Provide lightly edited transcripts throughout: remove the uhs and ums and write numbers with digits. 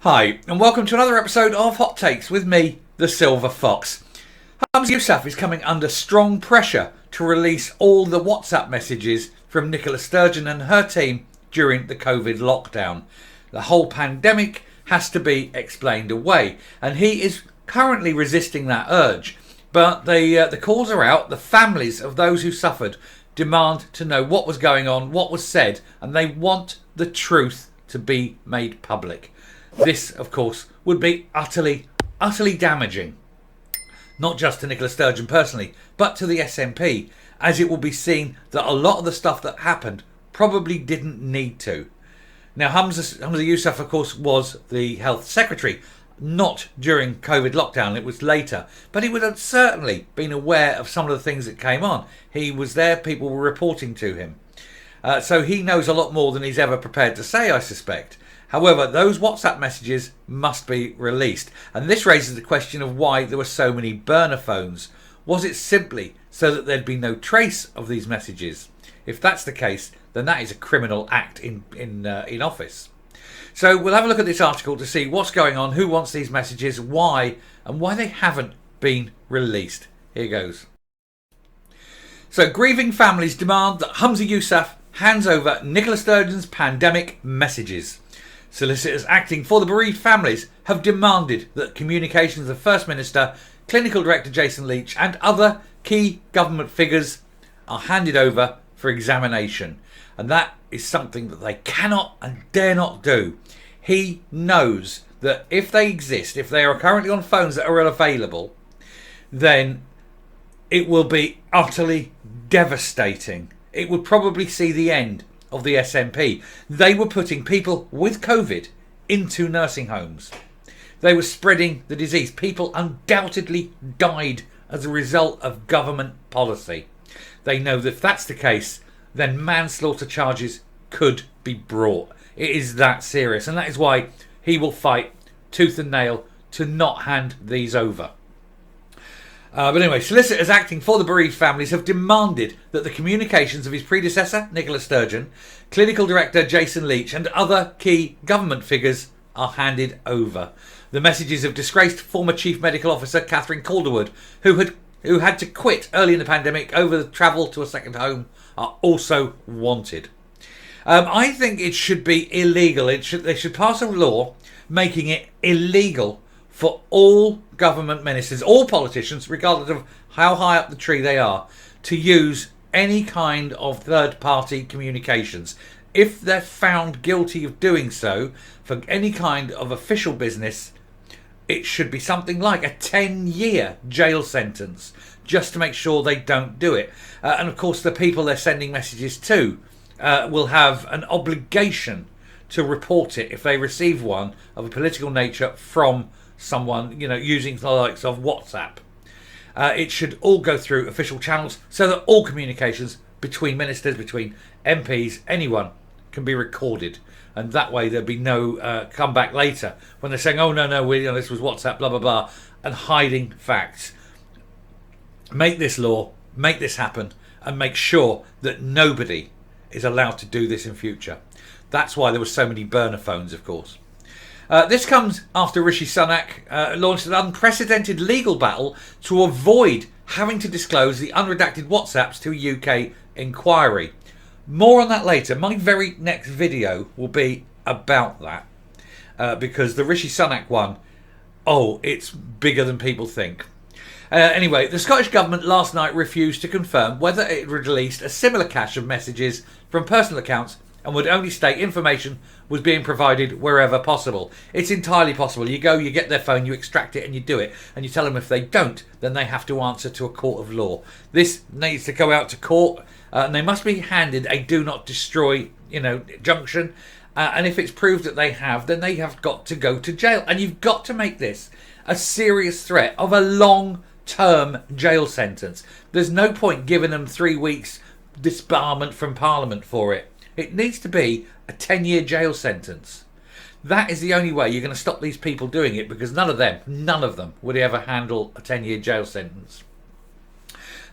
Hi, and welcome to another episode of Hot Takes with me, the Silver Fox. Humza Yousaf is coming under strong pressure to release all the WhatsApp messages from Nicola Sturgeon and her team during the COVID lockdown. The whole pandemic has to be explained away, and he is currently resisting that urge. But the calls are out. The families of those who suffered demand to know what was going on, what was said, and they want the truth to be made public. This, of course, would be utterly damaging, not just to Nicola Sturgeon personally, but to the SNP, as it will be seen that a lot of the stuff that happened probably didn't need to. Now, Humza Yousaf, of course, was the Health Secretary, not during COVID lockdown, it was later, but he would have certainly been aware of some of the things that came on. He was there, people were reporting to him. So he knows a lot more than he's ever prepared to say, I suspect. However, those WhatsApp messages must be released. And this raises the question of why there were so many burner phones. Was it simply so that there'd be no trace of these messages? If that's the case, then that is a criminal act in office. So we'll have a look at this article to see what's going on, who wants these messages, why, and why they haven't been released. Here goes. So grieving families demand that Humza Yousaf hands over Nicola Sturgeon's pandemic messages. Solicitors acting for the bereaved families have demanded that communications of the First Minister, Clinical Director Jason Leach and other key government figures are handed over for examination. And that is something that they cannot and dare not do. He knows that if they exist, if they are currently on phones that are unavailable, then it will be utterly devastating. It would probably see the end of the SNP. They were putting people with COVID into nursing homes. They were spreading the disease. People undoubtedly died as a result of government policy. They know that if that's the case, then manslaughter charges could be brought. It is that serious, and that is why he will fight tooth and nail to not hand these over. But anyway, solicitors acting for the bereaved families have demanded that the communications of his predecessor, Nicola Sturgeon, Clinical Director Jason Leach and other key government figures are handed over. The messages of disgraced former Chief Medical Officer Catherine Calderwood, who had to quit early in the pandemic over the travel to a second home, are also wanted. I think it should be illegal. They should pass a law making it illegal for all government ministers, all politicians, regardless of how high up the tree they are, to use any kind of third-party communications. If they're found guilty of doing so for any kind of official business, it should be something like a 10-year jail sentence, just to make sure they don't do it. And of course, the people they're sending messages to will have an obligation to report it if they receive one of a political nature from someone, using the likes of WhatsApp. It should all go through official channels so that all communications between ministers, between MPs, anyone can be recorded. And that way there'll be no comeback later when they're saying, oh, no, this was WhatsApp, blah, blah, blah, and hiding facts. Make this law, make this happen, and make sure that nobody is allowed to do this in future. That's why there were so many burner phones, of course. This comes after Rishi Sunak launched an unprecedented legal battle to avoid having to disclose the unredacted WhatsApps to a UK inquiry. More on that later. My very next video will be about that because the Rishi Sunak one, it's bigger than people think. Anyway, the Scottish Government last night refused to confirm whether it released a similar cache of messages from personal accounts and would only state information was being provided wherever possible. It's entirely possible. You go, you get their phone, you extract it and you do it. And you tell them if they don't, then they have to answer to a court of law. This needs to go out to court and they must be handed a do not destroy, junction. And if it's proved that they have, then they have got to go to jail. And you've got to make this a serious threat of a long-term jail sentence. There's no point giving them 3 weeks disbarment from Parliament for it. It needs to be a 10-year jail sentence. That is the only way you're going to stop these people doing it, because none of them would ever handle a 10-year jail sentence.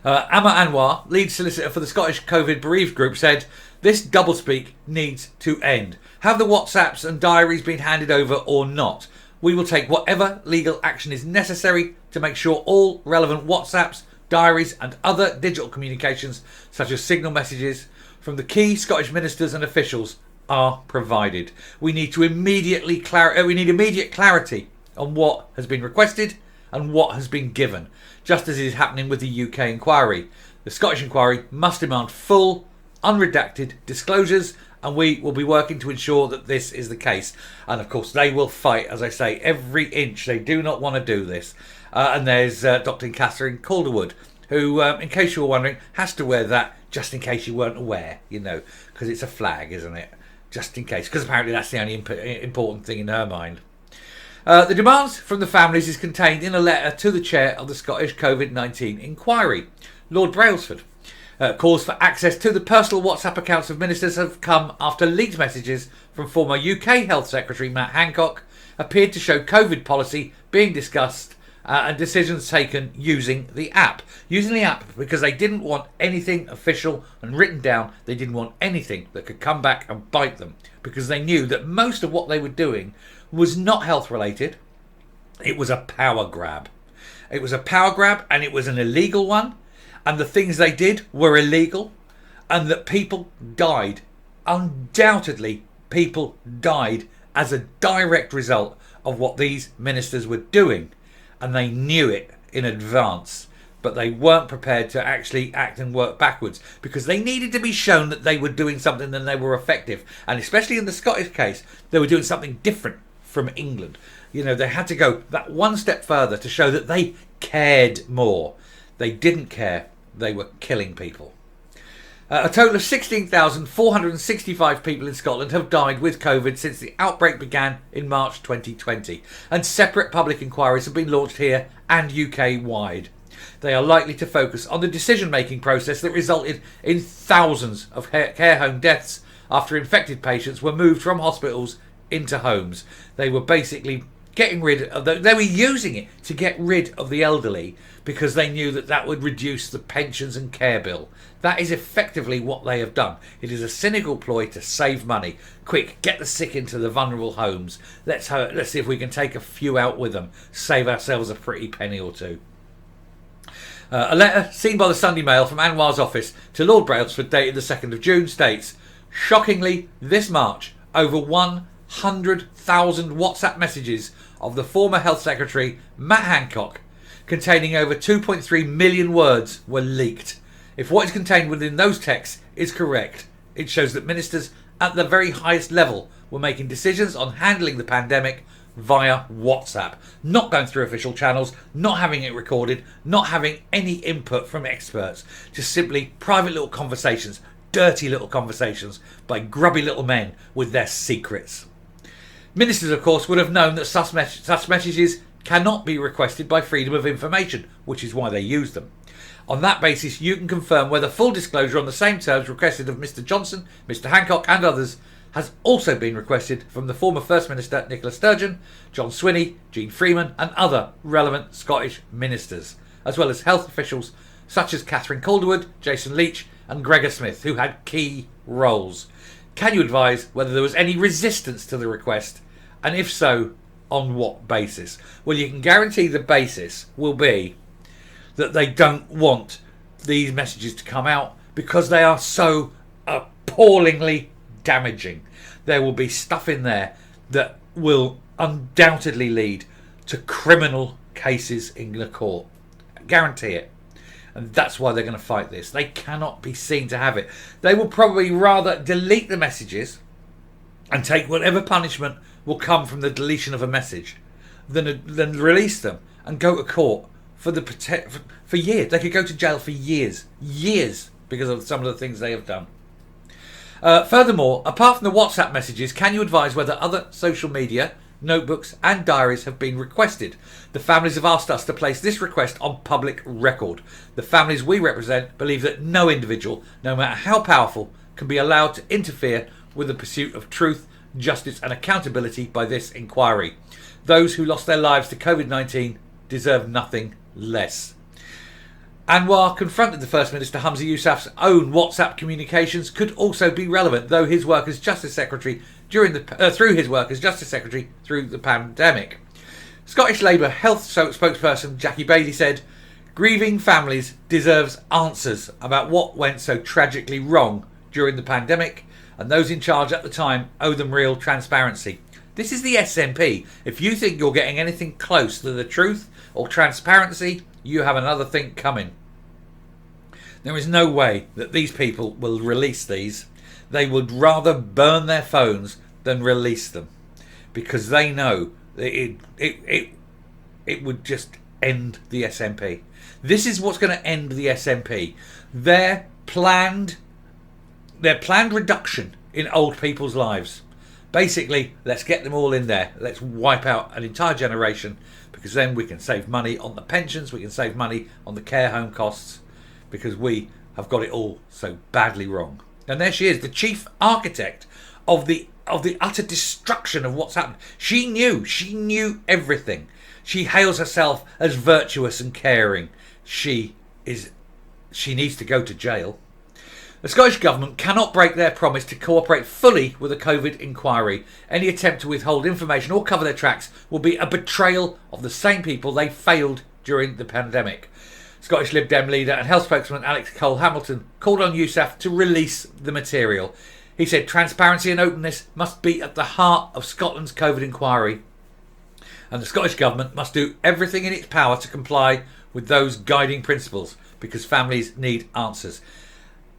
Amma Anwar, lead solicitor for the Scottish COVID bereaved group, said, "This doublespeak needs to end. Have the WhatsApps and diaries been handed over or not? We will take whatever legal action is necessary to make sure all relevant WhatsApps, diaries and other digital communications, such as signal messages from the key Scottish ministers and officials, are provided. We need immediate clarity on what has been requested and what has been given, just as is happening with the UK inquiry. The Scottish inquiry must demand full, unredacted disclosures, and we will be working to ensure that this is the case." And of course, they will fight, as I say, every inch. They do not want to do this. And there's Dr. Catherine Calderwood, who, in case you were wondering, has to wear that just in case you weren't aware, because it's a flag, isn't it? Just in case, because apparently that's the only important thing in her mind. The demands from the families is contained in a letter to the chair of the Scottish COVID-19 inquiry, Lord Brailsford. Calls for access to the personal WhatsApp accounts of ministers have come after leaked messages from former UK Health Secretary Matt Hancock appeared to show COVID policy being discussed and decisions taken using the app. Using the app because they didn't want anything official and written down. They didn't want anything that could come back and bite them, because they knew that most of what they were doing was not health related. It was a power grab. It was a power grab, and it was an illegal one. And the things they did were illegal, and that people died. Undoubtedly, people died as a direct result of what these ministers were doing. And they knew it in advance, but they weren't prepared to actually act and work backwards, because they needed to be shown that they were doing something and they were effective. And especially in the Scottish case, they were doing something different from England. They had to go that one step further to show that they cared more. They didn't care. They were killing people. A total of 16,465 people in Scotland have died with COVID since the outbreak began in March 2020, and separate public inquiries have been launched here and UK-wide. They are likely to focus on the decision-making process that resulted in thousands of care home deaths after infected patients were moved from hospitals into homes. They were basically they were using it to get rid of the elderly, because they knew that would reduce the pensions and care bill. That is effectively what they have done. It is a cynical ploy to save money. Quick, get the sick into the vulnerable homes. Let's see if we can take a few out with them. Save ourselves a pretty penny or two. A letter seen by the Sunday Mail from Anwar's office to Lord Brailsford, dated the 2nd of June, states, "Shockingly, this March, over 100,000 WhatsApp messages of the former Health Secretary Matt Hancock, containing over 2.3 million words, were leaked. If what is contained within those texts is correct, it shows that ministers at the very highest level were making decisions on handling the pandemic via WhatsApp, not going through official channels, not having it recorded, not having any input from experts, just simply private little conversations, dirty little conversations by grubby little men with their secrets." Ministers, of course, would have known that such messages cannot be requested by freedom of information, which is why they use them. On that basis, you can confirm whether full disclosure on the same terms requested of Mr Johnson, Mr Hancock and others has also been requested from the former First Minister Nicola Sturgeon, John Swinney, Jean Freeman and other relevant Scottish ministers, as well as health officials such as Catherine Calderwood, Jason Leach and Gregor Smith, who had key roles. Can you advise whether there was any resistance to the request, and if so, on what basis? Well, you can guarantee the basis will be that they don't want these messages to come out because they are so appallingly damaging. There will be stuff in there that will undoubtedly lead to criminal cases in the court. I guarantee it. And that's why they're going to fight this. They cannot be seen to have it. They will probably rather delete the messages and take whatever punishment will come from the deletion of a message than release them and go to court for years. They could go to jail for years because of some of the things they have done. Furthermore, apart from the WhatsApp messages, can you advise whether other social media, notebooks and diaries have been requested? The families have asked us to place this request on public record. The families we represent believe that no individual, no matter how powerful, can be allowed to interfere with the pursuit of truth, justice and accountability by this inquiry. Those who lost their lives to COVID-19 deserve nothing less. Anwar confronted the First Minister Humza Yousaf's own WhatsApp communications could also be relevant, though his work as Justice Secretary through his work as Justice Secretary through the pandemic. Scottish Labour Health spokesperson Jackie Bailey said, "Grieving families deserves answers about what went so tragically wrong during the pandemic, and those in charge at the time owe them real transparency." This is the SNP. If you think you're getting anything close to the truth or transparency, you have another thing coming. There is no way that these people will release these. They would rather burn their phones than release them, because they know that it would just end the SNP. This is what's going to end the SNP. Their planned reduction in old people's lives. Basically, let's get them all in there. Let's wipe out an entire generation, because then we can save money on the pensions, we can save money on the care home costs, because we have got it all so badly wrong. And there she is, the chief architect of the utter destruction of what's happened. She knew everything. She hails herself as virtuous and caring. She needs to go to jail. The Scottish Government cannot break their promise to cooperate fully with a COVID inquiry. Any attempt to withhold information or cover their tracks will be a betrayal of the same people they failed during the pandemic. Scottish Lib Dem leader and health spokesman Alex Cole-Hamilton called on Yousaf to release the material. He said transparency and openness must be at the heart of Scotland's COVID inquiry, and the Scottish Government must do everything in its power to comply with those guiding principles, because families need answers.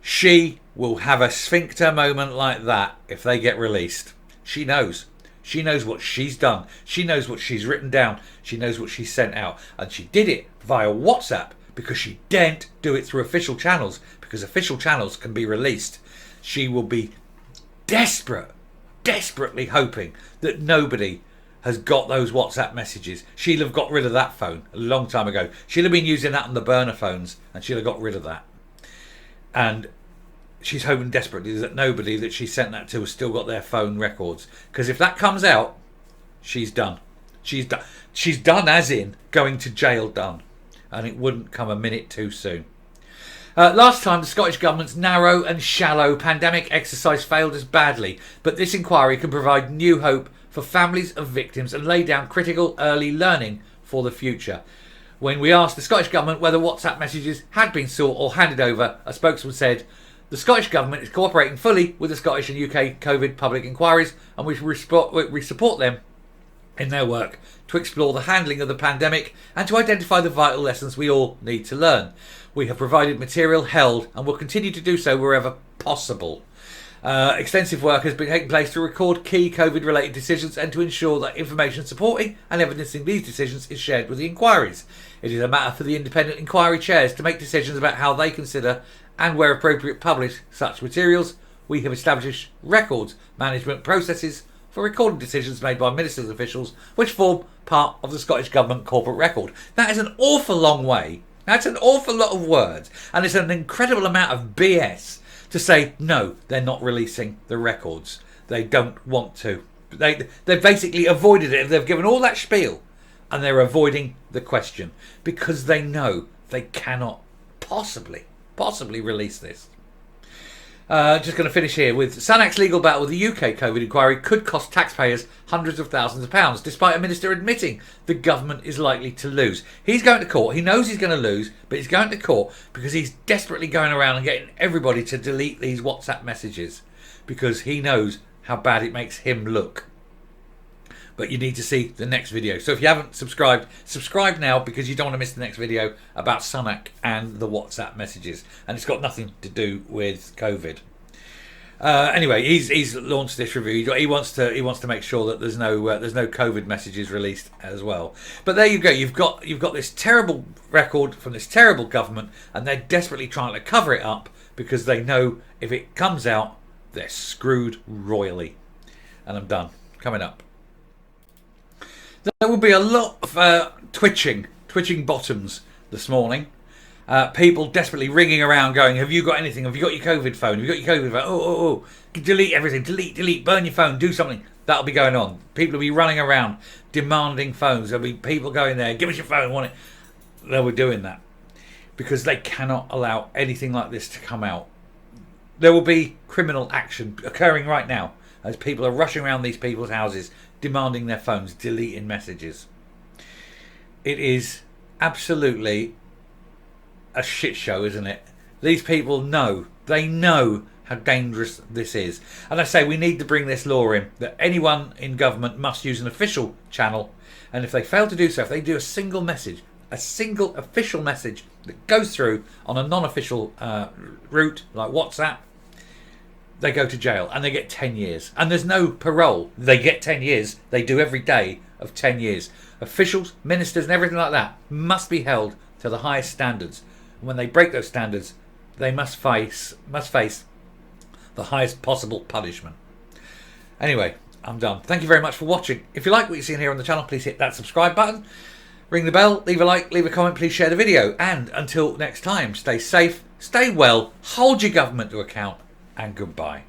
She will have a sphincter moment like that if they get released. She knows. She knows what she's done. She knows what she's written down. She knows what she's sent out. And she did it via WhatsApp because she daren't do it through official channels, because official channels can be released. She will be desperately hoping that nobody has got those WhatsApp messages. She'll have got rid of that phone a long time ago. She'll have been using that on the burner phones, and she'll have got rid of that. And she's hoping desperately that nobody that she sent that to has still got their phone records. Because if that comes out, she's done. She's done. She's done as in going to jail done. And it wouldn't come a minute too soon. Last time, the Scottish Government's narrow and shallow pandemic exercise failed us badly. But this inquiry can provide new hope for families of victims and lay down critical early learning for the future. When we asked the Scottish Government whether WhatsApp messages had been sought or handed over, a spokesman said, "The Scottish Government is cooperating fully with the Scottish and UK COVID public inquiries, and we support them in their work to explore the handling of the pandemic and to identify the vital lessons we all need to learn. We have provided material held and will continue to do so wherever possible. Extensive work has been taking place to record key COVID-related decisions and to ensure that information supporting and evidencing these decisions is shared with the inquiries. It is a matter for the independent inquiry chairs to make decisions about how they consider and, where appropriate, publish such materials. We have established records management processes for recording decisions made by ministers' officials, which form part of the Scottish Government corporate record." That is an awful long way. That's an awful lot of words. And it's an incredible amount of BS to say, no, they're not releasing the records. They don't want to. They've basically avoided it. They've given all that spiel and they're avoiding the question because they know they cannot possibly release this. Just going to finish here with Sunak's legal battle with the UK COVID inquiry could cost taxpayers hundreds of thousands of pounds, despite a minister admitting the government is likely to lose. He's going to court. He knows he's going to lose, but he's going to court because he's desperately going around and getting everybody to delete these WhatsApp messages because he knows how bad it makes him look. But you need to see the next video. So if you haven't subscribed, subscribe now because you don't want to miss the next video about Sunak and the WhatsApp messages. And it's got nothing to do with COVID. Anyway, he's launched this review. He wants to make sure that there's no COVID messages released as well. But there you go. You've got this terrible record from this terrible government, and they're desperately trying to cover it up because they know if it comes out, they're screwed royally. And I'm done. Coming up. There will be a lot of twitching bottoms this morning. People desperately ringing around going, have you got anything? Have you got your COVID phone? Have you got your COVID phone? Oh. Delete everything. Delete. Burn your phone. Do something. That'll be going on. People will be running around demanding phones. There'll be people going there. Give us your phone. Want it. They'll be doing that. because they cannot allow anything like this to come out. There will be criminal action occurring right now as people are rushing around these people's houses demanding their phones, deleting messages. It is absolutely a shit show, isn't it? These people know, they know how dangerous this is. And I say we need to bring this law in that anyone in government must use an official channel, and if they fail to do so, if they do a single message, a single official message that goes through on a non-official route like WhatsApp, they go to jail and they get 10 years. And there's no parole. They get 10 years. They do every day of 10 years. Officials, ministers and everything like that must be held to the highest standards. And when they break those standards, they must face the highest possible punishment. Anyway, I'm done. Thank you very much for watching. If you like what you're seeing here on the channel, please hit that subscribe button. Ring the bell, leave a like, leave a comment, please share the video. And until next time, stay safe, stay well, hold your government to account, and goodbye.